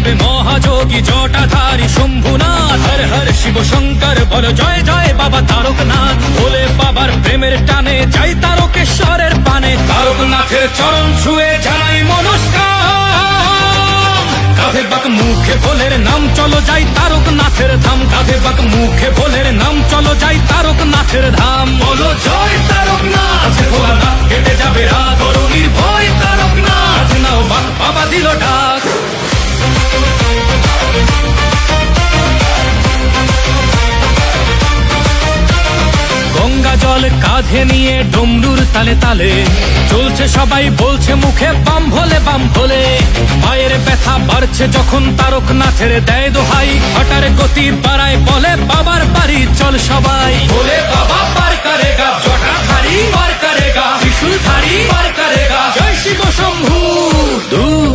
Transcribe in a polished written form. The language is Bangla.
মহাদেব মহাযোগী জটাধারী শম্ভুনাথ, হর হর শিব শঙ্কর বল জয় জয় বাবা তারকনাথ। ভোলে বাবার প্রেমের টানে যাই তারকেশ্বরের পানে, তারকনাথের চরণ ছুঁয়ে জানাই নমস্কার। কাঁধে বাক মুখে ভোলের নাম চলো যাই তারকনাথের ধাম, কাঁধে বাক মুখে ভোলের নাম চলো যাই তারকনাথের ধাম। বলো জয় তারকনাথ, ভোলানাথ কেটে যাবে রাত, করো নির্ভয় তারকনাথ, নাও বাক বাবা দিল ডাক। গঙ্গা জল কাঁধে নিয়ে ডমরুর তালে তালে চলছে সবাই, বলছে মুখে বাম ভোলে বাম ভোলে। পায়ের ব্যথা বাড়ছে যখন তারকনাথের দেয় দোহাই, হঠার গতি বাড়ায় বলে বাবার বাড়ি চল সবাই। ভোলে বাবা পার করেগা, জটাধারী পার করেগা, ত্রিশূলধারী পার করেগা, জয় শিব শম্ভু। ধূপ